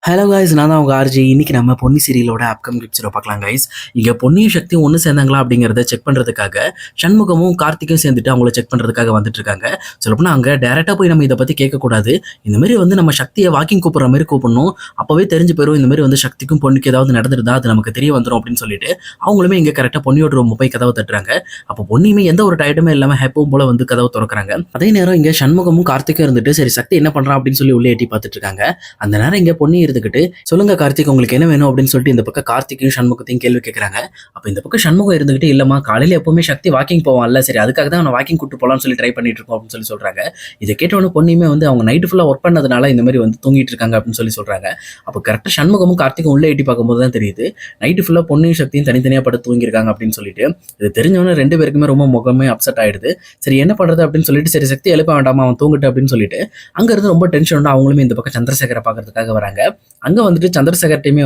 Hello guys, நான் தான் உங்கள் ஆர்ஜி. இன்னைக்கு நம்ம பொன்னி சீரியலோட அப்கமிங் கிளிப்ஸில் பார்க்கலாம் காய்ஸ். இங்கே பொன்னியும் சக்தியும் ஒன்று சேர்ந்தாங்களா அப்படிங்கிறத செக் பண்ணுறதுக்காக சண்முகமும் கார்த்திக்கும் சேர்ந்துட்டு அவங்கள செக் பண்ணுறதுக்காக வந்துட்டு இருக்காங்க. சொல்லப்போனால் அங்கே டேரெக்டாக போய் நம்ம இதை பற்றி கேட்கக்கூடாது. இந்தமாரி நம்ம சக்தியை வாக்கிங் கூப்பிட்ற மாதிரி கூப்பிடணும். அப்போவே தெரிஞ்சு போயிடும் இந்தமாரி சக்திக்கும் பொண்ணுக்கு ஏதாவது நடந்துருந்தா அது நமக்கு தெரிய வந்துடும் அப்படின்னு சொல்லிட்டு அவங்களுமே இங்கே கரெக்டாக பொன்னியோட ரூம் போய் கதவை தட்டுறாங்க. அப்போ பொன்னியுமே எந்த ஒரு டயட்டுமே இல்லாமல் ஹெப்பவும் போல கதவை திறக்கிறாங்க. அதே நேரம் இங்கே சண்முகமும் கார்த்திக்கும் இருந்துட்டு சரி சக்தி என்ன பண்ணுறான் அப்படின்னு சொல்லி உள்ளே எட்டி பார்த்துட்டு இருக்காங்க. அந்த நேரம் இங்கே பொன்னி இருந்துக்கிட்டு சொல்லுங்க கார்த்திக், உங்களுக்கு என்ன வேணும் அப்படின்னு சொல்லிட்டு இந்த பக்கம் கார்த்திகையும் சண்முகத்தையும் கேள்வி கேட்கறாங்க. அப்ப இந்த பக்கம் சண்முகம் இருந்துகிட்டு இல்லம்மா காலையில எப்பவுமே சக்தி வாக்கிங் போவான்ல, சரி அதுக்காக தான் அவனை வாக்கிங் கூட்டு போலாம்னு சொல்லி ட்ரை பண்ணிட்டு இருக்கோம் அப்படின்னு சொல்லி சொல்றாங்க. இதை கேட்டவொன்னு பொண்ணுமே அவங்க நைட்டு ஃபுல்லா ஒர்க் பண்ணதுனால இந்த மாதிரி தூங்கிட்டு இருக்காங்க அப்படின்னு சொல்லி சொல்றாங்க. அப்போ கரெக்டா சண்முகமும் கார்த்திக்கும் உள்ளே எட்டி பார்க்கும்போது தான் தெரியுது நைட்டு ஃபுல்லா பொண்ணையும் சக்தியும் தனித்தனியா படுத்து தூங்கிருக்காங்க அப்படின்னு சொல்லிட்டு. இது தெரிஞ்சவொன்னு ரெண்டு பேருக்குமே ரொம்ப முகமே அப்செட் ஆயிடுது. சரி என்ன பண்றது அப்படின்னு சொல்லிட்டு சரி சக்தி எழுப்ப வேண்டாமா அவன் தூங்கிட்டு அப்படின்னு சொல்லிட்டு அங்க இருந்து ரொம்ப டென்ஷன் அவங்களுமே இந்த பக்கம் சந்திரசேகரை பாக்குறதுக்காக வராங்க. அங்க வந்துட்டு சந்திரசேகர்ட்டையுமே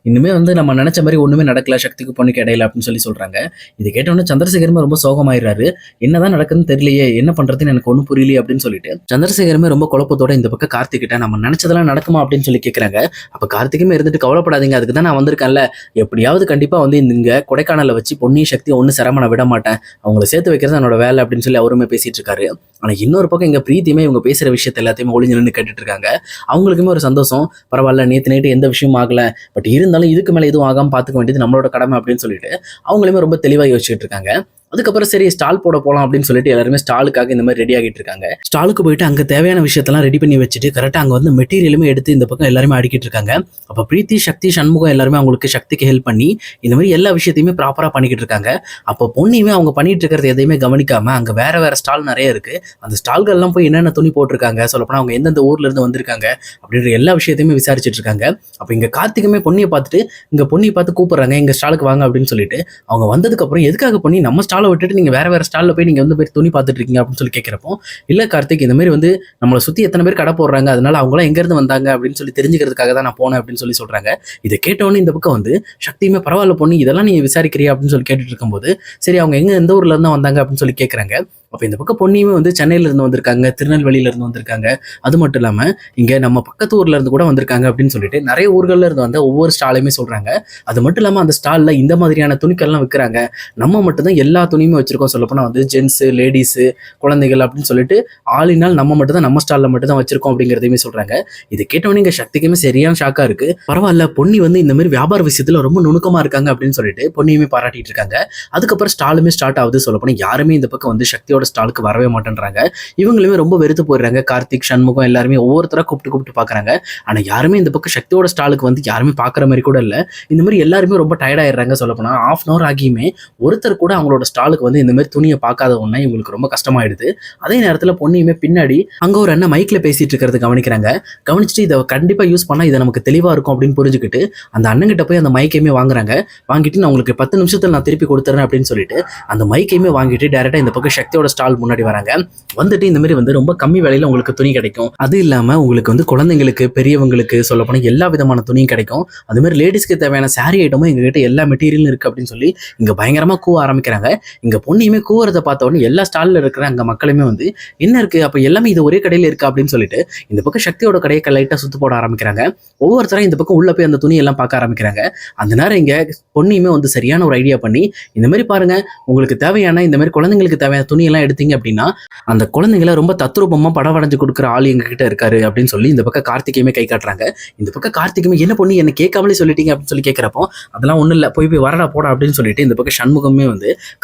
இன்னுமே நம்ம நினைச்ச மாதிரி ஒண்ணுமே நடக்கல சக்திக்கு பொண்ணுக்கு இடையில அப்படின்னு சொல்லி சொல்றாங்க. இது கேட்டவொன்னு சந்திரசேகருமே ரொம்ப சோகமாயிடுறாரு. என்னதான் நடக்குதுன்னு தெரியலையே, என்ன பண்றதுன்னு எனக்கு ஒன்றும் புரியலையே அப்படின்னு சொல்லிட்டு சந்திரசேகருமே ரொம்ப குழப்பத்தோட இந்த பக்கம் கார்த்திக் கிட்ட நம்ம நினைச்சதெல்லாம் நடக்குமா அப்படின்னு சொல்லி கேட்கறாங்க. அப்ப கார்த்திக்குமே இருந்துட்டு கவலைப்படாதீங்க, அதுக்கு தான் நான் வந்திருக்கேன்ல, எப்படியாவது கண்டிப்பா இங்க கொடைக்கானல வச்சு பொன்னி சக்தி ஒண்ணு சிரம விட மாட்டேன், அவங்களை சேர்த்து வைக்கிறது என்னோட வேலை அப்படின்னு சொல்லி அவருமே பேசிட்டு இருக்காரு. ஆனா இன்னொரு பக்கம் இங்க பிரீத்தியுமே இவங்க பேசுற விஷயத்த எல்லாத்தையுமே ஒளிஞ்சு நின்று கேட்டுட்டு இருக்காங்க. அவங்களுக்குமே ஒரு சந்தோஷம், பரவாயில்ல நேத்து நைட்டு எந்த விஷயமும் ஆகல, பட் இருந்தாலும் இதுக்கு மேல எதுவும் ஆகாம பாத்துக்க வேண்டியது நம்மளோட கடமை அப்படின்னு சொல்லிட்டு அவங்களுமே ரொம்ப தெளிவா யோசிச்சுட்டு இருக்காங்க. அதுக்கப்புறம் சரி ஸ்டால் போட போகலாம் அப்படின்னு சொல்லிட்டு எல்லாருமே ஸ்டாலுக்காக இந்த மாதிரி ரெடி ஆகிட்டு இருக்காங்க. ஸ்டாலுக்கு போயிட்டு அங்கே தேவையான விஷயத்தெல்லாம் ரெடி பண்ணி வச்சுட்டு கரெக்டாக அங்கே மெட்டீரியலுமே எடுத்து இந்த பக்கம் எல்லாருமே அடிக்கிட்டு இருக்காங்க. அப்போ பிரீத்தி சக்தி சண்முகம் எல்லாருமே அவங்களுக்கு சக்திக்கு ஹெல்ப் பண்ணி இந்த மாதிரி எல்லா விஷயத்தையுமே ப்ராப்பராக பண்ணிக்கிட்டு இருக்காங்க. அப்போ பொண்ணுமே அவங்க பண்ணிட்டு இருக்கிறது எதையுமே கவனிக்காம அங்கே வேற வேற ஸ்டால் நிறைய இருக்கு. அந்த ஸ்டால்கள்லாம் போய் என்னென்ன துணி போட்டிருக்காங்க, சொல்லப்போனால் அவங்க எந்தெந்த ஊர்ல இருந்து வந்திருக்காங்க அப்படின்ற எல்லா விஷயத்தையுமே விசாரிச்சுட்டு இருக்காங்க. அப்போ இங்கே கார்த்திக்குமே பொண்ணியை பார்த்துட்டு இங்கே பொண்ணியை பார்த்து கூப்பிடுறாங்க, எங்க ஸ்டாலுக்கு வாங்க அப்படின்னு சொல்லிட்டு. அவங்க வந்ததுக்கு அப்புறம் எதுக்காக பொண்ணி நம்ம ஸ்டாலை விட்டுட்டு நீங்க வேற வேற ஸ்டால்ல போய் நீங்க போய் துணி பார்த்துட்டு இருக்கீங்க அப்படின்னு சொல்லி கேட்கிறப்போ, இல்ல கார்த்திக் இந்த மாதிரி நம்மளை சுத்தி எத்தனை பேர் கடை போடுறாங்க, அதனால அவங்களாம் எங்க இருந்து வந்தாங்க அப்படின்னு சொல்லி தெரிஞ்சுக்கிறதுக்காக தான் நான் போனேன் அப்படின்னு சொல்லி சொல்றாங்க. இதை கேட்டவொன்னு இந்த பக்கம் சக்தியுமே பரவாயில்ல பொண்ணு இதெல்லாம் நீங்க விசாரிக்கிறியா அப்படின்னு சொல்லி கேட்டுட்டு இருக்கும்போது சரி அவங்க எந்த ஊர்ல இருந்து வந்தாங்க அப்படின்னு சொல்லி கேட்கறாங்க. அப்போ இந்த பக்கம் பொண்ணியுமே சென்னையில இருந்து வந்திருக்காங்க, திருநெல்வேலியில இருந்து வந்திருக்காங்க, அது மட்டும் இல்லாம இங்க நம்ம பக்கத்து ஊர்ல இருந்து கூட வந்திருக்காங்க அப்படின்னு சொல்லிட்டு நிறைய ஊர்கள்ல இருந்து வந்த ஒவ்வொரு ஸ்டாலையுமே சொல்றாங்க. அது மட்டும் இல்லாம அந்த ஸ்டால்ல இந்த மாதிரியான துணிக்கள்லாம் விற்கிறாங்க, நம்ம மட்டும்தான் எல்லா துணியுமே வச்சிருக்கோம், சொல்லப்போனா ஜென்ஸ் லேடிஸ் குழந்தைகள் அப்படின்னு சொல்லிட்டு ஆளினால் நம்ம மட்டும் தான் நம்ம ஸ்டால்ல மட்டும் தான் வச்சிருக்கோம் அப்படிங்கிறதையுமே சொல்றாங்க. இது கேட்டவொன்னே இங்க சக்திக்குமே சரியான ஷாக்கா இருக்கு. பரவாயில்ல பொன்னி இந்த மாதிரி வியாபார விஷயத்துல ரொம்ப நுணுக்கமா இருக்காங்க அப்படின்னு சொல்லிட்டு பொன்னியுமே பாராட்டிட்டு இருக்காங்க. அதுக்கப்புறம் ஸ்டாலுமே ஸ்டார்ட் ஆகுது. சொல்லப்போனா யாருமே இந்த பக்கம் சக்தியோட ஸ்டாலுக்கு வரவே மாட்டேன்றாங்க. இவங்களுமே ரொம்ப வெறுத்து போயிடுறாங்க. கார்த்திக் சண்முகம் எல்லாருமே ஒவ்வொருத்தரா கூப்பிட்டு பாக்குறாங்க. ஆனா யாருமே இந்த பக்கம் சக்தியோட ஸ்டாலுக்கு யாருமே பாக்குற மாதிரி கூட இல்ல. இந்த மாதிரி எல்லாருமே ரொம்ப டயர்ட் ஆயிடுறாங்க. சொல்ல போனா ½ hour ஆகியுமே ஒருத்தர் கூட அவங்களோட ஸ்டாலுக்கு இந்த மாதிரி துணியை பார்க்காத உடனே இவங்களுக்கு ரொம்ப கஷ்டமாயிடுது. அதே நேரத்துல பொண்ணியுமே பின்னாடி அங்க ஒரு அண்ணன் மைக்ல பேசிட்டு இருக்கிறது கவனிக்கிறாங்க. கவனிச்சுட்டு இதை கண்டிப்பா யூஸ் பண்ணா இதை நமக்கு தெளிவா இருக்கும் அப்படின்னு புரிஞ்சுக்கிட்டு அந்த அண்ணன் கிட்ட போய் அந்த மைக்கையுமே வாங்குறாங்க. வாங்கிட்டு நான் உங்களுக்கு 10 நிமிஷத்துல நான் திருப்பி கொடுத்துறேன் அப்படின்னு சொல்லிட்டு அந்த மைக்கையுமே வாங்கிட்டு டைரக்டா இந்த பக்கம் சக்தியோட ஸ்டால் முன்னாடி வராங்க. வந்துட்டு இந்த மாதிரி ரொம்ப கம்மி விலையில உங்களுக்கு துணி கிடைக்கும், அது இல்லாம உங்களுக்கு குழந்தைங்களுக்கு பெரியவங்களுக்கு சொல்ல போனா எல்லா விதமான துணியும் கிடைக்கும், அது மாதிரி லேடிஸ்க்கு தேவையான சாரி ஐட்டமும் எங்ககிட்ட எல்லா மெட்டீரியலும் இருக்கு அப்படின்னு சொல்லி இங்க பயங்கரமா கூவ ஆரம்பிக்கிறாங்க. இங்க பொண்ணியுமே கூவுறத பார்த்த உடனே எல்லா ஸ்டால்ல இருக்கிற அங்க மக்களுமே என்ன இருக்கு அப்ப எல்லாமே இது ஒரே கடையில இருக்கு அப்படின்னு சொல்லிட்டு இந்த பக்கம் சக்தியோட கடையை லைட்டா சுத்து போட ஆரம்பிக்கிறாங்க. ஒவ்வொருத்தரும் இந்த பக்கம் உள்ள போய் அந்த துணி எல்லாம் பார்க்க ஆரம்பிக்கிறாங்க. அந்த நேரம் இங்க பொண்ணியுமே சரியான ஒரு ஐடியா பண்ணி இந்த மாதிரி பாருங்க, உங்களுக்கு தேவையான இந்த மாதிரி குழந்தைங்களுக்கு தேவையான துணி எல்லாம் எடுத்தீங்க அப்படின்னா அந்த குழந்தைங்களை ரொம்ப தத்ரூபமா படம் வரைஞ்சு கொடுக்குற ஆள் எங்க கிட்ட இருக்காரு அப்படின்னு சொல்லி இந்த பக்கம் கார்த்திகையுமே கை காட்டுறாங்க. இந்த பக்கம் கார்த்திகையுமே என்ன பொண்ணு என்ன கேட்காமலே சொல்லிட்டீங்க அப்படின்னு சொல்லி கேட்கிறப்போ அதெல்லாம் ஒண்ணும் இல்ல, போய் வரடா போடா அப்படின்னு சொல்லிட்டு இந்த பக்கம் சண்முகமே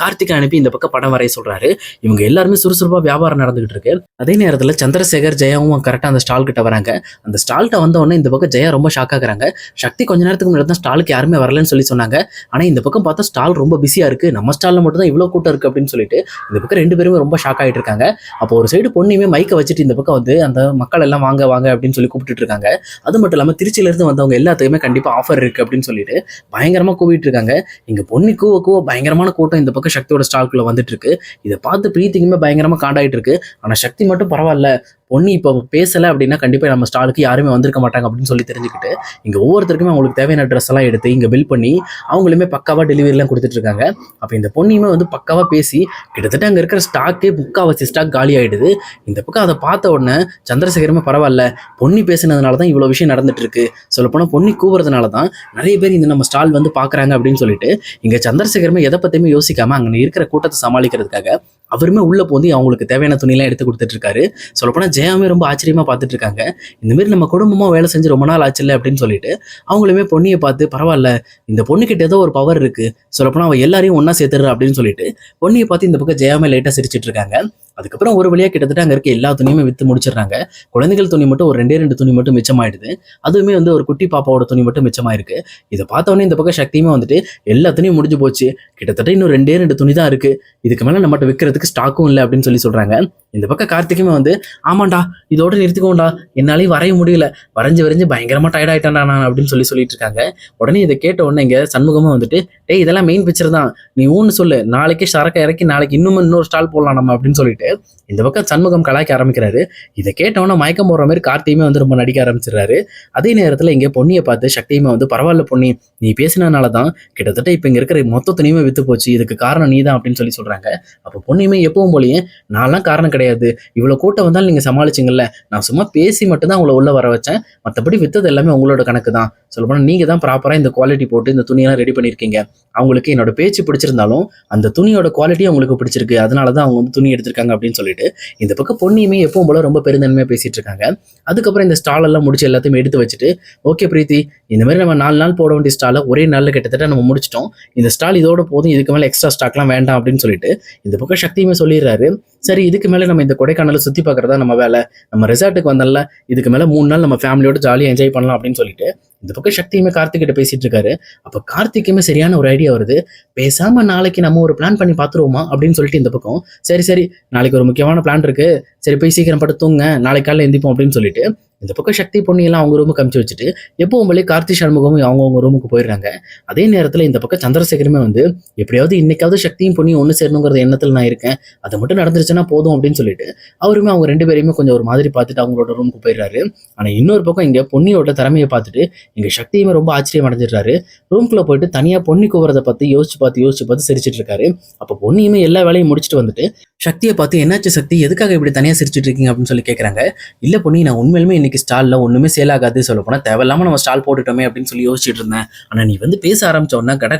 கார்த்திகை அனுப்பி இந்த பக்கம் படம் வரைய சொல்றாரு. இவங்க எல்லாருமே சுறுசுறுப்பா வியாபாரம் நடந்துகிட்டு இருக்கு. அதே நேரத்துல சந்திரசேகர் ஜெயாவும் கரெக்டா அந்த ஸ்டால் கிட்ட வராங்க. அந்த ஸ்டால்கிட்ட வந்த உடனே இந்த பக்கம் ஜெயா ரொம்ப ஷாக் ஆகுறாங்க. சக்தி கொஞ்ச நேரத்துக்கு முன்னாடி தான் ஸ்டாலுக்கு யாருமே வரலன்னு சொல்லி சொன்னாங்க, ஆனா இந்த பக்கம் பார்த்தா ஸ்டால் ரொம்ப பிஸியா இருக்கு, நம்ம ஸ்டால்ல மட்டும் தான் இவ்வளவு கூட்டம் இருக்கு அப்படின்னு சொல்லிட்டு இந்த பக்கம் ரெண்டு பேருமே ரொம்ப ஷாக் ஆயிட்டு இருக்காங்க. அப்போ ஒரு சைடு பொண்ணுமே மைக்கை வச்சுட்டு இந்த பக்கம் அந்த மக்கள் எல்லாம் வாங்க வாங்க அப்படின்னு சொல்லி கூப்பிட்டு இருக்காங்க. அது மட்டும் இல்லாம திருச்சியில இருந்து வந்தவங்க எல்லாத்துக்குமே கண்டிப்பா ஆஃபர் இருக்கு அப்படின்னு சொல்லிட்டு பயங்கரமா கூவிட்டு இருக்காங்க. இங்க பொண்ணு கூவ பயங்கரமான கூட்டம் இந்த பக்கம் சக்தியோட ஸ்டால்குள்ள வந்துட்டு இருக்கு. இதை பார்த்து பிரீத்திக்குமே பயங்கரமா காண்டாயிட்டு இருக்கு. ஆனா சக்தி மட்டும் பரவாயில்ல, பொன்னி இப்போ பேசலை அப்படின்னா கண்டிப்பாக நம்ம ஸ்டாலுக்கு யாருமே வந்திருக்க மாட்டாங்க அப்படின்னு சொல்லி தெரிஞ்சுக்கிட்டு இங்கே ஒவ்வொருத்தருக்குமே அவங்களுக்கு தேவையான ட்ரெஸ் எல்லாம் எடுத்து இங்கே பில் பண்ணி அவங்களுமே பக்காவாக டெலிவரிலாம் கொடுத்துட்டு இருக்காங்க. அப்போ இந்த பொண்ணியுமே வந்து பக்காவாக பேசி கிட்டத்தட்ட அங்கே இருக்கிற ஸ்டாக்கே முக்காவாசி ஸ்டாக் காலி ஆகிடுது. இந்த பக்கம் அதை பார்த்த உடனே சந்திரசேகரமே பரவாயில்ல, பொன்னி பேசினதுனால தான் இவ்வளோ விஷயம் நடந்துட்டு இருக்கு, சொல்லப்போனால் பொன்னி கூவுறதுனால தான் நிறைய பேர் இந்த நம்ம ஸ்டால் வந்து பார்க்குறாங்க அப்படின்னு சொல்லிட்டு இங்கே சந்திரசேகரமே எதை பற்றியுமே யோசிக்காம அங்கே இருக்கிற கூட்டத்தை சமாளிக்கிறதுக்காக அவருமே உள்ள போந்து அவங்களுக்கு தேவையான துணியெல்லாம் எடுத்து கொடுத்துட்டு இருக்காரு. சொல்லப்போனால் ஜெயாமே ரொம்ப ஆச்சரியமா பார்த்துட்டு இருக்காங்க. இந்த மாதிரி நம்ம குடும்பமாக வேலை செஞ்சு ரொம்ப நாள் ஆச்சு இல்லை அப்படின்னு சொல்லிட்டு அவங்களுமே பொண்ணியை பார்த்து பரவாயில்ல, இந்த பொண்ணுக்கிட்ட ஏதோ ஒரு பவர் இருக்கு, சொல்லப்போனால் அவள் எல்லாரையும் ஒன்றா சேர்த்துடுறா அப்படின்னு சொல்லிட்டு பொண்ணியை பார்த்து இந்த பக்கம் ஜெயாமே லைட்டாக சிரிச்சிட்டு இருக்காங்க. அதுக்கப்புறம் ஒரு வழியாக கிட்டத்தட்ட அங்கே இருக்க எல்லா துணியுமே விற்று முடிச்சிடுறாங்க. குழந்தைகள் துணி மட்டும் ஒரு 2 துணி மட்டும் மிச்சமாயிடுது. அதுவுமே வந்து ஒரு குட்டி பாப்பாவோட துணி மட்டும் மிச்சமாயிருக்கு. இதை பார்த்தோன்னே இந்த பக்கம் சக்தியுமே வந்துட்டு எல்லா துணியும் முடிஞ்சு போச்சு, கிட்டத்தட்ட இன்னும் 2 துணி தான் இருக்கு, இதுக்கு மேலே நம்மகிட்ட விற்கிறதுக்கு ஸ்டாக்கும் இல்லை அப்படின்னு சொல்லி சொல்றாங்க. இந்த பக்கம் கார்த்திக்குமே வந்து ஆமாண்டா இதோட நிறுத்திக்கோண்டா, என்னாலையும் வரைய முடியல, வரைஞ்சு பயங்கரமா டயர்ட் ஆயிட்டான்டா நான் அப்படின்னு சொல்லிட்டு இருக்காங்க. உடனே இதை கேட்ட உடனே இங்க சண்முகமும் வந்துட்டு டேய் இதெல்லாம் மெயின் பிக்சர் தான், நீ ஊன்னு சொல்லு, நாளைக்கு சரக்கை இறக்கி நாளைக்கு இன்னொரு ஸ்டால் போடலாம் நம்ம அப்படின்னு சொல்லிட்டு இந்த பக்கம் சண்முகம் கலாய்க்க ஆரம்பிக்கிறாரு. இதை கேட்டவொன்னே மயக்கம் போடுற மாதிரி கார்த்தியுமே வந்து ரொம்ப நடிக்க ஆரம்பிச்சிடுறாரு. அதே நேரத்தில் இங்கே பொன்னியை பார்த்து சக்தியுமே வந்து பரவாயில்ல பொன்னி, நீ பேசினதுனால தான் கிட்டத்தட்ட இப்போ இங்கே இருக்கிற மொத்த துணியுமே வித்து போச்சு, இதுக்கு காரணம் நீ தான் அப்படின்னு சொல்றாங்க. அப்போ பொன்னியுமே எப்பவும் போலயே நான்லாம் காரணம் கிடையாது, இவ்வளோ கூட்டம் வந்தாலும் நீங்கள் சமாளிச்சிங்கல்ல, நான் சும்மா பேசி மட்டும்தான் உங்களை உள்ள வர வச்சேன், மற்றபடி வித்தது எல்லாமே உங்களோட கணக்கு தான், சொல்லப்போனால் நீங்கள் தான் ப்ராப்பராக இந்த குவாலிட்டி போட்டு இந்த துணியெல்லாம் ரெடி பண்ணியிருக்கீங்க, அவங்களுக்கு என்னோட பேச்சு பிடிச்சிருந்தாலும் அந்த துணியோட குவாலிட்டி அவங்களுக்கு பிடிச்சிருக்கு, அதனால தான் அவங்க வந்து துணி எடுத்திருக்காங்க அப்படின்னு சொல்லிட்டு இந்த பக்கம் பொன்னியுமே எப்பவும் போல ரொம்ப பெருந்தன்மையாக பேசிட்டு இருக்காங்க. அதுக்கப்புறம் இந்த ஸ்டால் எல்லாம் முடிச்சு எல்லாத்தையும் எடுத்து வச்சுட்டு ஓகே பிரீத்தி, இந்த மாதிரி நம்ம 4 நாள் போட வேண்டிய ஸ்டாலை ஒரே நாளில் கிட்டத்தட்ட நம்ம முடிச்சிட்டோம், இந்த ஸ்டால் இதோட போதும், இதுக்கு மேலே எக்ஸ்ட்ரா ஸ்டாக்லாம் வேண்டாம் அப்படின்னு சொல்லிட்டு இந்த பக்கம் சக்தியுமே சொல்லிடுறாரு. சரி இதுக்கு மேலே நம்ம இந்த கொடைக்கானலை சுற்றி பார்க்குறதா நம்ம வேலை, நம்ம ரெசார்ட்டுக்கு வந்தால இதுக்கு மேலே 3 நாள் நம்ம ஃபேமிலியோட ஜாலியாக என்ஜாய் பண்ணலாம் அப்படின்னு சொல்லிட்டு இந்த பக்கம் சக்தியுமே கார்த்திகிட்ட பேசிட்டு இருக்காரு. அப்போ கார்த்திக்குமே சரியான ஒரு ஐடியா வருது, பேசாம நாளைக்கு நம்ம ஒரு பிளான் பண்ணி பார்த்துருவோமா அப்படின்னு சொல்லிட்டு இந்த பக்கம் சரி நாளைக்கு ஒரு முக்கியமான பிளான் இருக்கு, சரி போய் சீக்கிரம் படுத்து தூங்க, நாளைக்கு காலையில் எந்திப்போம் அப்படின்னு சொல்லிட்டு இந்த பக்கம் சக்தி பொண்ணியெல்லாம் அவங்க ரூமுக்கு அமுச்சு வச்சுட்டு எப்பவும் போலே கார்த்தி சண்முகமும் அவங்கவுங்க ரூமுக்கு போயிடுறாங்க. அதே நேரத்தில் இந்த பக்கம் சந்திரசேகரமே வந்து எப்படியாவது இன்னைக்காவது சக்தியும் பொண்ணியும் ஒன்று சேரணுங்கிற எண்ணத்தில் நான் இருக்கேன், அதை மட்டும் நடந்துருச்சுன்னா போதும் அப்படின்னு சொல்லிட்டு அவருமே அவங்க 2 பேரையுமே கொஞ்சம் ஒரு மாதிரி பார்த்துட்டு அவங்களோட ரூமுக்கு போயிடுறாரு. ஆனால் இன்னொரு பக்கம் இங்கே பொன்னியோட திறமையை பார்த்துட்டு இங்கே சக்தியுமே ரொம்ப ஆச்சரியம் அடைஞ்சிடுறாரு. ரூம்குள்ளே போயிட்டு தனியாக பொன்னி கூவுறதை பற்றி யோசிச்சு பார்த்து சிரிச்சிட்டு இருக்காரு. அப்போ பொன்னியுமே எல்லா வேலையும் முடிச்சுட்டு வந்துட்டு சக்தியை பார்த்து என்னாச்சு சக்தி, எதுக்காக இப்படி தனியாக சிரிச்சிட்டு இருக்கீங்க அப்படின்னு சொல்லி கேட்குறாங்க. இல்லை பொன்னி, நான் உண்மையிலுமே இன்னைக்கு ஸ்டாலில் ஒன்றுமே சேல் ஆகாது, சொல்ல போனால் தேவையில்லாமல் நம்ம ஸ்டால் போட்டுட்டோமே அப்படின்னு சொல்லி யோசிச்சுட்டு இருந்தேன். ஆனால் நீ வந்து பேச ஆரம்பிச்ச உடனே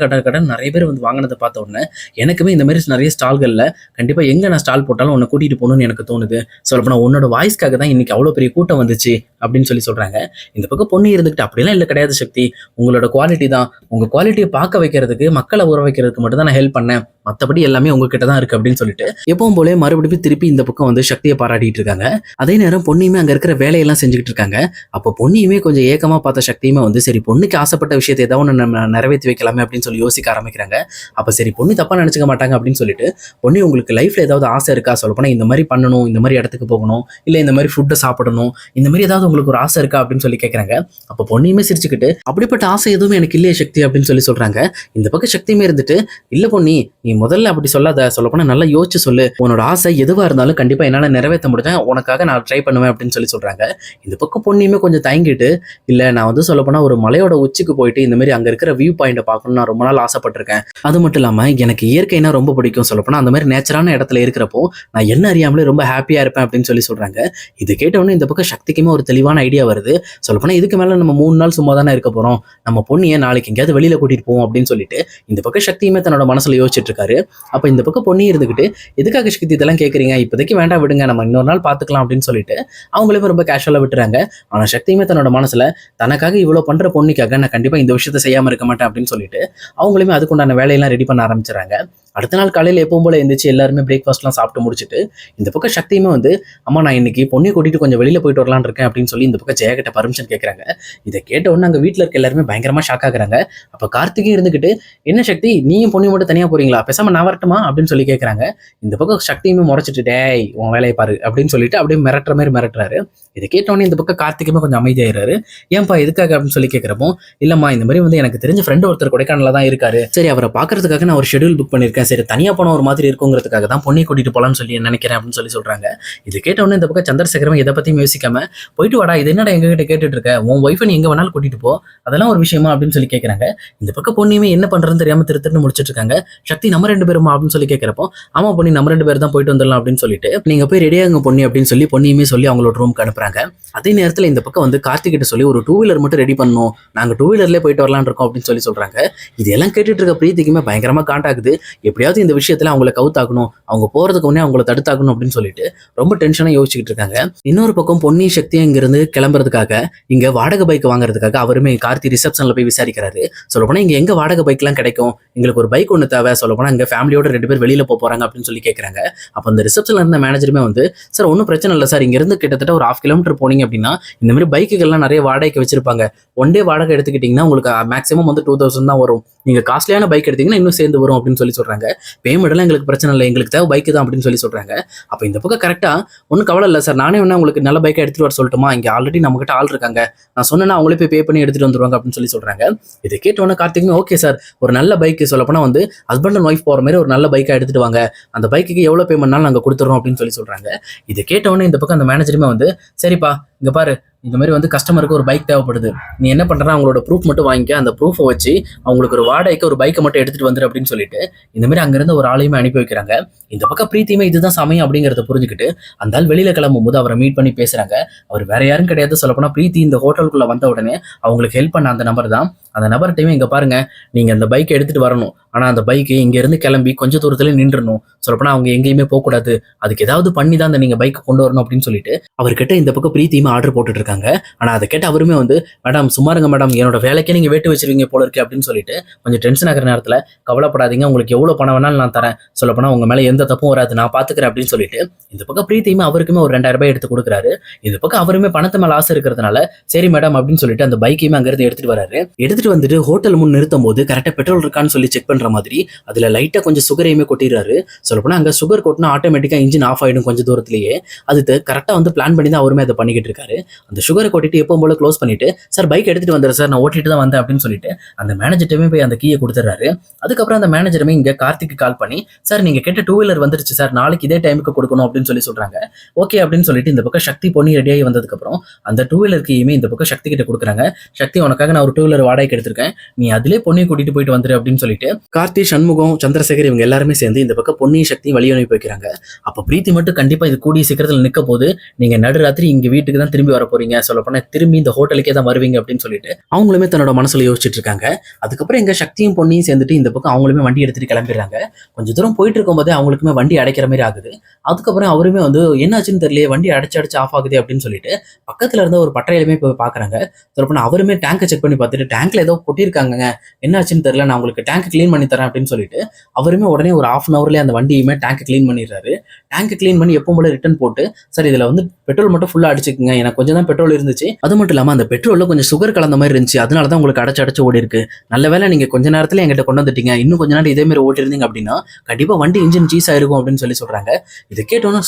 கடன் நிறைய பேர் வந்து வாங்கினதை பார்த்த உடனே எனக்குமே இந்த மாதிரி நிறைய ஸ்டால்களில் கண்டிப்பாக எங்கே நான் ஸ்டால் போட்டாலும் உன்னை கூட்டிகிட்டு போகணும்னு எனக்கு தோணுது, சொல்லப்போனால் உன்னோட வாய்ஸ்க்காக தான் இன்னைக்கு அவ்வளோ பெரிய கூட்டம் வந்துச்சு அப்படின்னு சொல்கிறாங்க. இந்த பக்கம் பொண்ணு இருந்துக்கிட்டு அப்படிலாம் இல்லை கிடையாது சக்தி, உங்களோட குவாலிட்டி தான், உங்கள் குவாலிட்டியை பார்க்க வைக்கிறதுக்கு மக்களை உற வைக்கிறதுக்கு மட்டும் தான் நான் ஹெல்ப் பண்ணேன், மற்றபடி எல்லாமே உங்ககிட்ட தான் இருக்கு அப்படின்னு சொல்லிட்டு எப்பவும் போலே மறுபடியும் திருப்பி இந்த பக்கம் வந்து சக்தியை பாராட்டிட்டு இருக்காங்க. அதே நேரம் பொண்ணியுமே அங்கே இருக்கிற வேலையெல்லாம் செஞ்சுக்கிட்டு இருக்காங்க. அப்போ பொண்ணியுமே கொஞ்சம் ஏக்கமாக பார்த்த சக்தியுமே வந்து சரி பொண்ணுக்கு ஆசைப்பட்ட விஷயத்தை ஏதாவது நம்ம நிறைவேற்றி வைக்கலாமே அப்படின்னு சொல்லி யோசிக்க ஆரம்பிக்கிறாங்க. அப்போ சரி பொண்ணு தப்பாக நினச்சிக்க மாட்டாங்க அப்படின்னு சொல்லிட்டு பொண்ணு உங்களுக்கு லைஃப்பில் ஏதாவது ஆசை இருக்கா, சொல்லப்போனால் இந்த மாதிரி பண்ணணும், இந்த மாதிரி இடத்துக்கு போகணும், இல்லை இந்த மாதிரி ஃபுட்டை சாப்பிடணும், இந்த மாதிரி ஏதாவது உங்களுக்கு ஒரு ஆசை இருக்கா அப்படின்னு சொல்லி கேட்குறாங்க. அப்போ பொண்ணியுமே சிரிச்சுக்கிட்டு அப்படிப்பட்ட ஆசை எதுவுமே எனக்கு இல்லையே சக்தி அப்படின்னு சொல்கிறாங்க. இந்த பக்கம் சக்தியுமே இருந்துட்டு இல்லை பொண்ணி, நீ முதல்ல அப்படி சொல்லாத, சொல்லப்போனால் நல்லா யோசிச்சு சொல்லு, உன்னோட ஆசை எதுவாக இருந்தாலும் கண்டிப்பாக என்னால் நிறைவேற்ற முடிஞ்சா உனக்காக நான் ட்ரை பண்ணுவேன் அப்படின்னு சொல்கிறாங்க. இந்த பக்கம் பொண்ணியுமே கொஞ்சம் தயங்கிட்டு இல்லை நான் வந்து சொல்லப்போனால் ஒரு மலையோட உச்சிக்கு போயிட்டு இந்த மாதிரி அங்கே இருக்கிற வியூ பாயிண்ட்டை பார்க்கணும்னு நான் ரொம்ப நாள் ஆசைப்பட்டிருக்கேன், அது மட்டும் இல்லாமல் எனக்கு இயற்கைனா ரொம்ப பிடிக்கும், சொல்லப்போனால் அந்த மாதிரி நேச்சரான இடத்துல இருக்கிறப்போ நான் என்ன அறியாமலே ரொம்ப ஹாப்பியாக இருப்பேன் அப்படின்னு சொல்கிறாங்க. இது கேட்டவுடனே இந்த பக்கம் சக்திக்குமே ஒரு தெளிவான ஐடியா வருது. சொல்லப்போனால் இதுக்கு மேலே நம்ம 3 நாள் சும்மா தானே இருக்க போகிறோம், நம்ம பொண்ணியை நாளைக்கு எங்கேயாவது வெளியில் கூட்டிகிட்டு போவோம் அப்படின்னு சொல்லிட்டு இந்த பக்கம் சக்தியுமே தன்னோட மனசில் யோசிச்சுட்டு இருக்காரு. அப்போ இந்த பக்கம் பொண்ணி இருந்துக்கிட்டு எதுக்காக சக்தி இதெல்லாம் கேட்குறீங்க, இப்போதைக்கு வேண்டாம் விடுங்க, நம்ம இன்னொரு நாள் பார்த்துக்கலாம் அப்படின்னு சொல்லிட்டு அவங்களுமே ரொம்ப கேஷுவலாக விட்டுறாங்க. ஆனால் சக்தியுமே தன்னோட மனசில் தனக்காக இவ்வளோ பண்ணுற பொண்ணுக்காக நான் கண்டிப்பாக இந்த விஷயத்தை செய்யாமல் இருக்க மாட்டேன் அப்படின்னு சொல்லிட்டு அவங்களுமே அதுக்குண்டான வேலையெல்லாம் ரெடி பண்ண ஆரம்பிச்சிடறாங்க. அடுத்த நாள் காலையில் எப்பவும் போல எழுந்திரிச்சு எல்லாருமே பிரேக்ஃபாஸ்ட்லாம் சாப்பிட்டு முடிச்சுட்டு இந்த பக்கம் சக்தியுமே வந்து அம்மா நான் இன்னைக்கு பொண்ணை கூட்டிட்டு கொஞ்சம் வெளியில் போயிட்டு வரலான்னு இருக்கேன் அப்படின்னு சொல்லி இந்த பக்கம் ஜெயா கிட்ட பர்மிஷன் கேட்குறாங்க. இதை கேட்ட உடனே அங்கே வீட்டில் இருக்க எல்லாருமே பயங்கரமாக ஷாக் ஆகுறாங்க. அப்போ கார்த்திகே இருந்துக்கிட்டு என்ன சக்தி நீயும் பொண்ணு மட்டும் தனியாக போறீங்களா, பேசாம நான் வரட்டுமா அப்படின்னு சொல்லி கேட்குறாங்க. இந்த பக்கம் சக்தியுமே முறைச்சிட்டு டேய் உன் வேலையை பாரு அப்படின்னு சொல்லிட்டு அப்படியே மிரட்டுற மாதிரி மிரட்டுறாரு. இதை கேட்டோன்னே இந்த பக்கம் கார்த்திக்குமே கொஞ்சம் அமைதியாகிறாரு. ஏன்பா எதுக்காக அப்படின்னு சொல்லி கேட்குறப்போ, இல்லம்மா இந்த மாதிரி வந்து எனக்கு தெரிஞ்ச ஃப்ரெண்டு ஒருத்தர் கொடைக்கானல தான் இருக்காரு, சரி அவரை பார்க்கறதுக்காக நான் ஒரு ஷெட்யூல் புக் பண்ணியிருக்கேன், சரி தனியாக போன ஒரு மாதிரி இருக்குங்கிறதுக்காக தான் பொண்ணை கூட்டிட்டு போகலான்னு சொல்லி நினைக்கிறேன் அப்படின்னு சொல்லி சொல்றாங்க. இது கேட்டோன்னே இந்த பக்கம் சந்திரசேகரன் இதை பற்றியும் யோசிக்காம, போயிட்டு வாடா இது என்னடா எங்ககிட்ட கேட்டுட்டு இருக்க, உன் ஒய்ஃபை நீ எங்கே வேணாலும் கூட்டிட்டு போ, அதெல்லாம் ஒரு விஷயமா அப்படின்னு சொல்லி கேட்குறாங்க. இந்த பக்கம் பொண்ணுமே என்ன பண்றதுன்னு தெரியாம திருத்துன்னு முடிச்சிட்டு இருக்காங்க. சக்தி நம்ம 2 பேருமா அப்படின்னு சொல்லி கேட்குறப்போ, ஆமா பொண்ணு நம்ம 2 பேர் தான் போயிட்டு வந்துடலாம் அப்படின்னு சொல்லிட்டு, நீங்க போய் ரெடியாகுங்க பொண்ணு அப்படின்னு சொல்லி பொண்ணையுமே சொல்லி அவங்களோட ரூமுக்கு அனுப்புறாங்க. அதே நேரத்தில் இந்த பக்கம் வந்து கார்த்திக் கிட்ட சொல்லி ஒரு 2 வீலர் மட்டும் ரெடி பண்ணணும், நாங்கள் 2 வீலர்லேயே போயிட்டு வரலான்னு இருக்கோம் அப்படின்னு சொல்லி சொல்றாங்க. இதெல்லாம் கேட்டுட்டு இருக்க பிரீத்திக்குமே பயங்கரமா காண்டாகுது. எப்படியாவது இந்த விஷயத்துல அவங்களை கவுத்தாக்கணும், அவங்க போறதுக்கு முன்னே அவங்கள தடுத்தாக்கணும் அப்படின்னு சொல்லிட்டு ரொம்ப டென்ஷனா யோசிச்சுட்டு இருக்காங்க. இன்னொரு பக்கம் பொன்னி சக்தியும் இங்கிருந்து கிளம்புறதுக்காக இங்க வாடகை பைக் வாங்குறதுக்காக அவருமே கார்த்தி ரிசப்ஷன்ல போய் விசாரிக்கிறாரு. சொல்லப்போனா இங்க எங்க வாடகை பைக்லாம் கிடைக்கும், எங்களுக்கு ஒரு பைக் ஒன்று தேவை, சொல்லப்போனா இங்க ஃபேமிலியோட 2 பேர் வெளியில போறாங்க அப்படின்னு சொல்லி கேட்கறாங்க. அப்போ அந்த ரிசப்ஷன்ல இருந்த மேனேஜருமே வந்து, சார் ஒன்றும் பிரச்சனை இல்லை சார், இங்க இருந்து கிட்டத்தட்ட ஒரு 1/2 கிலோமீட்டர் போனீங்க அப்படின்னா இந்த மாதிரி பைக்குகள்லாம் நிறைய வாடகைக்கு வச்சிருப்பாங்க, 1 டே வாடகை எடுத்துக்கிட்டீங்கன்னா உங்களுக்கு மேக்ஸிமம் வந்து 2000 தான் வரும், நீங்க காஸ்ட்லியான பைக் எடுத்தீங்கன்னா இன்னும் சேர்ந்து வரும் அப்படின்னு சொல்லி சொல்றாங்க. பேமெண்ட்லாம் எங்களுக்கு பிரச்சனை இல்லை, எங்களுக்கு தேவை பைக் தான் அப்படின்னு சொல்லி சொல்றாங்க. அப்போ இந்த பக்கம் கரெக்டா ஒன்றும் கவலை இல்லை சார், நானே வேணா உங்களுக்கு நல்ல பைக்கை எடுத்துட்டு வர சொல்லட்டுமா, இங்கே ஆல்ரெடி நம்ம கிட்ட ஆள் இருக்காங்க, நான் சொன்னேன்னா அவங்களே போய் பே பண்ணி எடுத்துட்டு வந்துருவாங்க அப்படின்னு சொல்லி சொல்றாங்க. இதை கேட்டோன்னே கார்த்திக்மே ஓகே சார், ஒரு நல்ல பைக் சொல்லப்போனா வந்து ஹஸ்பண்ட் அண்ட் ஒய்ஃப் போற மாதிரி ஒரு நல்ல பைக்கா எடுத்துட்டு வாங்க, அந்த பைக்குக்கு எவ்வளோ பேமெண்ட்னாலும் நாங்கள் கொடுத்துறோம் அப்படின்னு சொல்லி சொல்றாங்க. இதை கேட்டோன்னே இந்த பக்கம் அந்த மேனேஜருமே வந்து, சரிப்பா இங்க பாரு இந்த மாதிரி வந்து கஸ்டமருக்கு ஒரு பைக் தேவைப்படுது, நீ என்ன பண்றா அவங்களோட ப்ரூஃப் மட்டும் வாங்கிக்க, அந்த ப்ரூஃபை வச்சு அவங்களுக்கு ஒரு வாடகைக்கு ஒரு பைக்கை மட்டும் எடுத்துட்டு வந்துரு அப்படின்னு சொல்லிட்டு இந்த மாதிரி அங்கிருந்து ஒரு ஆளையுமே அனுப்பி வைக்கிறாங்க. இந்த பக்கம் பிரீத்தியுமே இதுதான் சமயம் அப்படிங்கிறத புரிஞ்சுக்கிட்டு அந்த ஆள் வெளியில கிளம்பும் போது அவரை மீட் பண்ணி பேசுறாங்க. அவர் வேற யாரும் கிடையாது, சொல்லப்போனா பிரீத்தி இந்த ஹோட்டலுக்குள்ள வந்த உடனே அவங்களுக்கு ஹெல்ப் பண்ண அந்த நபர் தான். அந்த நபர்கிட்டயுமே இங்க பாருங்க நீங்க அந்த பைக்கை எடுத்துட்டு வரணும், ஆனா அந்த பைக்கு இங்க இருந்து கிளம்பி கொஞ்சம் தூரத்துல நின்றுணும், சொல்லப்போனா அவங்க எங்கேயுமே போகக்கூடாது, அதுக்கு ஏதாவது பண்ணி தான் அந்த நீங்க பைக்கை கொண்டு வரணும் அப்படின்னு சொல்லிட்டு அவர்கிட்ட இந்த பக்கம் பிரீத்தியுமே ஆர்டர் போட்டுட்டு இருக்காங்க. ஆனா அதை கேட்டு அவருமே வந்து, மேடம் சும்மா இருங்க மேடம், என்னோட வேலைக்கே நீங்க வேட்டு வச்சிருவீங்க போல இருக்கு அப்படின்னு சொல்லிட்டு கொஞ்சம் டென்ஷன் ஆகிற நேரத்துல, கவலைப்படாதீங்க உங்களுக்கு எவ்வளவு பணம் வேணாலும் நான் தரேன், சொல்லப்போனா உங்க மேல எந்த தப்பும் வராது, நான் பாத்துக்கிறேன் அப்படின்னு சொல்லிட்டு இந்த பக்கம் பிரீத்தியுமே அவருக்குமே ஒரு 2000 ரூபாய் எடுத்து கொடுக்குறாரு. இந்த பக்கம் அவருமே பணத்து மேல ஆசை இருக்கிறதுனால சரி மேடம் அப்படின்னு சொல்லிட்டு அந்த பைக்கையுமே அங்கிருந்து எடுத்துட்டு வராரு. எடுத்துட்டு வந்துட்டு ஹோட்டல் முன் நிறுத்தும் போது கரெக்டா பெட்ரோல் இருக்கான்னு சொல்லி செக் பண்ற மாதிரி அதுல லைட்டா கொஞ்சம் சுகரையுமே கொட்டிடுறாரு. சொல்லப்போனா அங்க சுகர் கொட்டினா ஆட்டோமேட்டிக்கா இன்ஜின் ஆஃப் ஆயிடும் கொஞ்சம் தூரத்திலேயே, அது கரெக்டா வந்து பிளான் பண்ணி தான் அவருமே அதை பண்ணிக்கிட்டு இருக்காரு. அந்த சுகரை கொட்டிட்டு எப்பவும் போல க்ளோஸ் பண்ணிட்டு, சார் பைக் எடுத்துட்டு வந்துடுறேன் சார், நான் ஓட்டிட்டு தான் வந்தேன் அப்படின்னு சொல்லிட்டு அந்த மேனேஜர்ட்டுமே போய் அந்த கீயை கொடுத்துறாரு. அதுக்கப்புறம் அந்த மேனேஜருமே இங்க கார்த்திக்கு கால் பண்ணி, சார் நீங்க கேட்ட 2 வீலர் வந்துருச்சு சார், நாளைக்கு இதே டைமுக்கு கொடுக்கணும் அப்படின்னு சொல்லி சொல்றாங்க. ஓகே அப்படின்னு சொல்லிட்டு இந்த பக்கம் சக்தி பொண்ணி ரெடியாகி வந்ததுக்கு அப்புறம் அந்த 2 வீலர் கீயுமே இந்த பக்கம் சக்தி கிட்ட கொடுக்குறாங்க. சக்தி உனக்காக நான் ஒரு 2 வீலர் வாடகைக்கு எடுத்திருக்கேன், நீ அதிலே பொண்ணியை கூட்டிட்டு போயிட்டு வந்துரு அப்படின்னு சொல்லிட்டு கார்த்தி, சண்முகம், சந்திரசேகர் இவங்க எல்லாருமே சேர்ந்து இந்த பக்கம் பொன்னியும் சக்தியும் வழி அனுப்பி வைக்கிறாங்க. அப்ப பிரீத்தி மட்டும் கண்டிப்பா இது கூடிய சீக்கிரத்தில் நிக்க போது, நீங்க நடுராத்திரி இங்க வீட்டுக்கு தான் திரும்பி வர போறீங்க, சொல்லப்போனா திரும்பி இந்த ஹோட்டலுக்கே தான் வருவீங்க அப்படின்னு சொல்லிட்டு அவங்களுமே தன்னோட மனசுல யோசிச்சுட்டு இருக்காங்க. அதுக்கப்புறம் எங்க சக்தியும் பொன்னியும் சேர்ந்துட்டு இந்த பக்கம் அவங்களுமே வண்டி எடுத்துட்டு கிளம்பிடுறாங்க. கொஞ்சம் தூரம் போயிட்டு இருக்கும் போதே அவங்களுக்குமே வண்டி அடைக்கிற மாதிரி ஆகுது. அதுக்கப்புறம் அவருமே வந்து என்னாச்சுன்னு தெரியல, வண்டி அடைச்சு ஆஃப் ஆகுது அப்படின்னு சொல்லிட்டு பக்கத்துல இருந்த ஒரு பட்டறையிலுமே போய் பாக்குறாங்க. சொல்லப்போனா அவருமே டேங்கை செக் பண்ணி பார்த்துட்டு டேங்க்ல ஏதோ கொட்டியிருக்காங்க, என்னாச்சுன்னு தெரியல, நான் உங்களுக்கு டேங்க் கிளீன் பண்ணி தரேன் அப்படின்னு சொல்லிட்டு அவருமே உடனே ஒரு 1/2 ஹவர்லேயே அந்த வண்டியுமே டேங்க் கிளீன் பண்ணிடுறாரு. டேங்க் கிளீன் பண்ணி எப்பவும் போல ரிட்டர்ன் போட்டு, சார் இதுல வந்து பெட்ரோல் மட்டும் ஃபுல்லா அடிச்சுக்குங்க, எனக்கு கொஞ்சம் தான் பெட்ரோல் இருந்துச்சு, அது மட்டும் இல்லாம அந்த பெட்ரோல்ல கொஞ்சம் சுகர் கலந்த மாதிரி இருந்துச்சு, அதனால தான் உங்களுக்கு அடைச்சு ஓடி இருக்கு, நல்ல வேலை நீங்க கொஞ்ச நேரத்துல எங்கிட்ட கொண்டு வந்துட்டீங்க, இன்னும் கொஞ்ச நேரம் இதே மாதிரி ஓட்டி இருந்தீங்க அப்படின்னா கண்டிப்பா வண்டி இன்ஜின் சீஸ் ஆயிருக்கும் அப்படின்னு சொல்லி சொல்றாங்க. இதை கேட்டோன்னா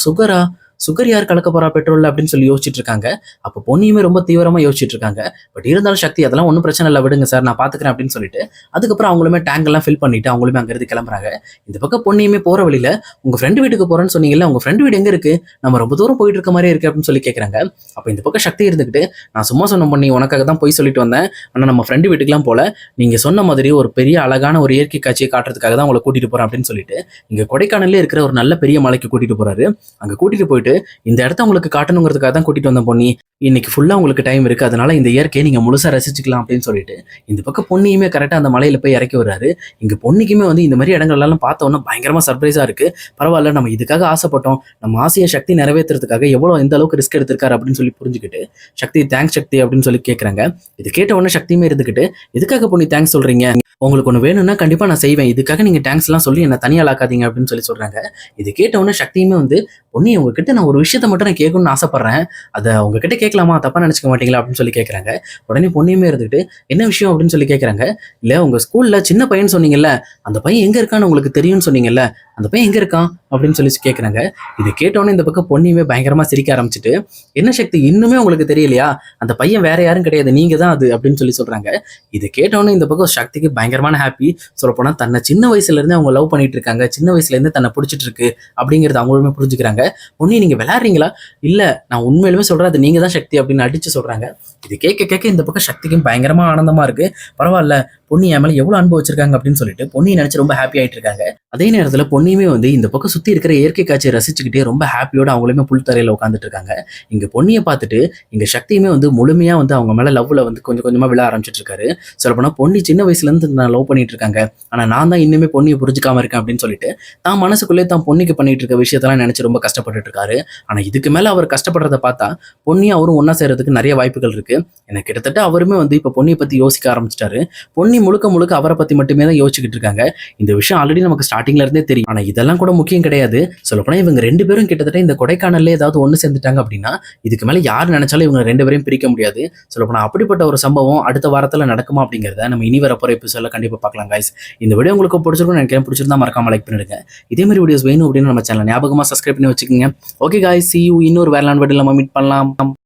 சுகர் யார் கலக்க போறா பெட்ரோல் அப்படின்னு சொல்லி யோசிச்சுட்டு இருக்காங்க. அப்போ பொன்னியுமே ரொம்ப தீவிரமா யோசிச்சுட்டு இருக்காங்க. பட் இருந்தாலும் சக்தி அதெல்லாம் ஒன்றும் பிரச்சனை இல்லை, விடுங்க சார் நான் பாத்துக்கிறேன் அப்படின்னு சொல்லிட்டு அதுக்கப்புறம் அவங்களுமே டேங்க் எல்லாம் ஃபில் பண்ணிட்டு அவங்களுமே அங்கிருந்து கிளம்புறாங்க. இந்த பக்கம் பொன்னியுமே போற வழியில, உங்க ஃப்ரெண்டு வீட்டுக்கு போறேன்னு சொன்னீங்கல்ல, உங்க ஃப்ரெண்டு வீடு எங்க இருக்கு, நம்ம ரொம்ப தூரம் போயிட்டு இருக்க மாதிரி இருக்கு அப்படின்னு சொல்லி கேட்கறாங்க. அப்போ இந்த பக்கம் சக்தி இருந்துகிட்டு, நான் சும்மா சொன்ன பொண்ணி உனக்காக தான் போய் சொல்லிட்டு வந்தேன், ஆனா நம்ம ஃப்ரெண்டு வீட்டுக்குலாம் போல, நீங்க சொன்ன மாதிரி ஒரு பெரிய அழகான ஒரு இயற்கை காட்சியை காட்டுறதுக்காக தான் உங்களை கூட்டிட்டு போறேன் அப்படின்னு சொல்லிட்டு இங்க கொடைக்கானல்ல இருக்கிற ஒரு நல்ல பெரிய மலைக்கு கூட்டிட்டு போறாரு. அங்க கூட்டிட்டு போயிட்டு இந்த இடத்த உங்களுக்கு காட்டணுங்கிறதுக்காக தான் கூட்டிட்டு வந்த பொன்னி, இன்னைக்கு ஃபுல்லா உங்களுக்கு டைம் இருக்கு, அதனால இந்த இயற்கையை நீங்க முழுசா ரசிச்சுக்கலாம் அப்படின்னு சொல்லிட்டு இந்த பக்கம் பொன்னியுமே கரெக்டா அந்த மலையில போய் இறக்கி வர்றாரு. இங்க பொன்னிக்குமே வந்து இந்த மாதிரி இடங்கள் எல்லாம் பார்த்த உடனே பயங்கரமா சர்ப்ரைஸா இருக்கு. பரவாயில்ல, நம்ம இதுக்காக ஆசைப்பட்டோம், நம்ம ஆசையை சக்தி நிறைவேற்றுறதுக்காக எவ்வளவு எந்த அளவுக்கு ரிஸ்க் எடுத்திருக்காரு அப்படின்னு சொல்லி புரிஞ்சுக்கிட்டு சக்தி தேங்க்ஸ் சக்தி அப்படின்னு சொல்லி கேட்கறாங்க. இது கேட்ட உடனே சக்தியுமே இருந்துகிட்டு, எதுக்காக பொன்னி தேங்க்ஸ் சொல்றீங்க, உங்களுக்கு ஒன்று வேணும்னா கண்டிப்பா நான் செய்வேன், இதுக்காக நீங்க தேங்க்ஸ் எல்லாம் சொல்லி என்ன தனியாளாக்காதீங்க அப்படின்னு சொல்லி சொல்றாங்க. இது கேட்ட உடனே சக்தியுமே வந்து, பொன்னி உங்ககிட்ட நான் ஒரு விஷயத்த மட்டும் நான் கேட்கணும்னு ஆசைப்படுறேன், அதை உங்ககிட்ட கேட்கலாமா, தப்பா நினைச்சுக்க மாட்டீங்களா அப்படின்னு சொல்லி கேட்கறாங்க. உடனே பொன்னியுமே இருந்துட்டு, என்ன விஷயம் அப்படின்னு சொல்லி கேட்கறாங்க. இல்ல உங்க ஸ்கூல்ல சின்ன பையன் சொன்னீங்கல்ல, அந்த பையன் எங்க இருக்கான்னு உங்களுக்கு தெரியும்னு சொன்னீங்கல்ல, அந்த பையன் எங்க இருக்கான் அப்படின்னு சொல்லி கேட்குறாங்க. இது கேட்டோன்னே இந்த பக்கம் பொன்னியுமே பயங்கரமா சிரிக்க ஆரம்பிச்சுட்டு, என்ன சக்தி இன்னுமே உங்களுக்கு தெரியலையா, அந்த பையன் வேற யாரும் கிடையாது, நீங்க தான் அது அப்படின்னு சொல்லி சொல்றாங்க. இது கேட்டோன்னே இந்த பக்கம் சக்திக்கு பயங்கரமான ஹாப்பி. சொல்லப்போனா தன்னை சின்ன வயசுல இருந்தே அவங்க லவ் பண்ணிட்டு இருக்காங்க, சின்ன வயசுல இருந்து தன்னை பிடிச்சிட்டு இருக்கு அப்படிங்கறது அவங்களுமே புரிஞ்சுக்கிறாங்க. பொன்னி நீங்க விளையாடுறீங்களா, இல்ல நான் உண்மையிலுமே சொல்றேன் அது நீங்க தான் சக்தி அப்படின்னு அடிச்சு சொல்றாங்க. இது கேட்க கேட்க இந்த பக்கம் சக்திக்கும் பயங்கரமா ஆனந்தமா இருக்கு. பரவாயில்ல, பொன்னி என் மேல எவ்வளவு அன்பு வச்சிருக்காங்க அப்படின்னு சொல்லிட்டு பொன்னி நினைச்சு ரொம்ப ஹாப்பி ஆயிட்டு இருக்காங்க. அதே நேரத்துல பொன்னியுமே வந்து இந்த பக்கம் சுத்தி இருக்கிற இயற்கை காட்சியை ரசிச்சுக்கிட்டே ரொம்ப ஹாப்பியோட அவங்களுமே புல் தரையில உட்காந்துட்டு இருக்காங்க. இங்க பொன்னியை பார்த்துட்டு இங்க சக்தியுமே வந்து முழுமையா வந்து அவங்க மேல லவ்ல வந்து கொஞ்சம் கொஞ்சமா விழ ஆரம்பிச்சிட்டு இருக்காரு. சொல்லப்போனா பொன்னி சின்ன வயசுல இருந்து நான் லவ் பண்ணிட்டு இருக்காங்க, ஆனா நான் தான் இன்னுமே பொன்னியை புரிஞ்சுக்காம இருக்கேன் அப்படின்னு சொல்லிட்டு தான் மனசுக்குள்ளே தான் பொன்னிக்கு பண்ணிட்டு இருக்க விஷயத்தெல்லாம் நினைச்சு ரொம்ப கஷ்டப்பட்டுட்டு இருக்காரு. ஆனா இதுக்கு மேல அவர் கஷ்டப்படுறத பார்த்தா பொன்னியும் அவரும் ஒன்னா சேர்றதுக்கு நிறைய வாய்ப்புகள் இருக்கு. எனக்கு கிட்டத்தட்ட அவருமே வந்து இப்ப பொன்னியை பத்தி யோசிக்க ஆரம்பிச்சிட்டாரு. பொன்னி முழுக்க முழுக்க அவரை பத்தி மட்டுமே தான் யோசிச்சுக்கிட்டு இருக்காங்க. இந்த விஷயம் ஆல்ரெடி நமக்கு ஸ்டார்டிங்ல இருந்தே தெரியும். ஆனா இதெல்லாம் கூட முக்கியம் கிடையாது. சொல்லப்போனா இவங்க 2 பேரும் கிட்டத்தட்ட இந்த கொடைக்கானல்ல ஏதாவது ஒண்ணு சேர்ந்துட்டாங்க அப்படின்னா இதுக்கு மேல யார் நினைச்சாலும் இவங்க 2 பேரையும் பிரிக்க முடியாது. சொல்லப்போனா அப்படிப்பட்ட ஒரு சம்பவம் அடுத்த வாரத்துல நடக்குமா அப்படிங்கறத நம்ம இனி வர போற எபிசோட்ல கண்டிப்பா பார்க்கலாம் guys. இந்த வீடியோ உங்களுக்கு பிடிச்சிருக்கும் நினைக்கிறேன். பிடிச்சிருந்தா மறக்காம லைக் பண்ணிடுங்க. இதே மாதிரி வீடியோஸ் வேணும் அப்படின்னு நம்ம சேனல் ஞாபகமா சப்ஸ்கிரைப் பண்ணி வச்சுக்கோங்க. ஓகே guys, see you இன்னொரு வேற லேண்ட் வீடியோல நம்ம மீட் பண்ணலாம்.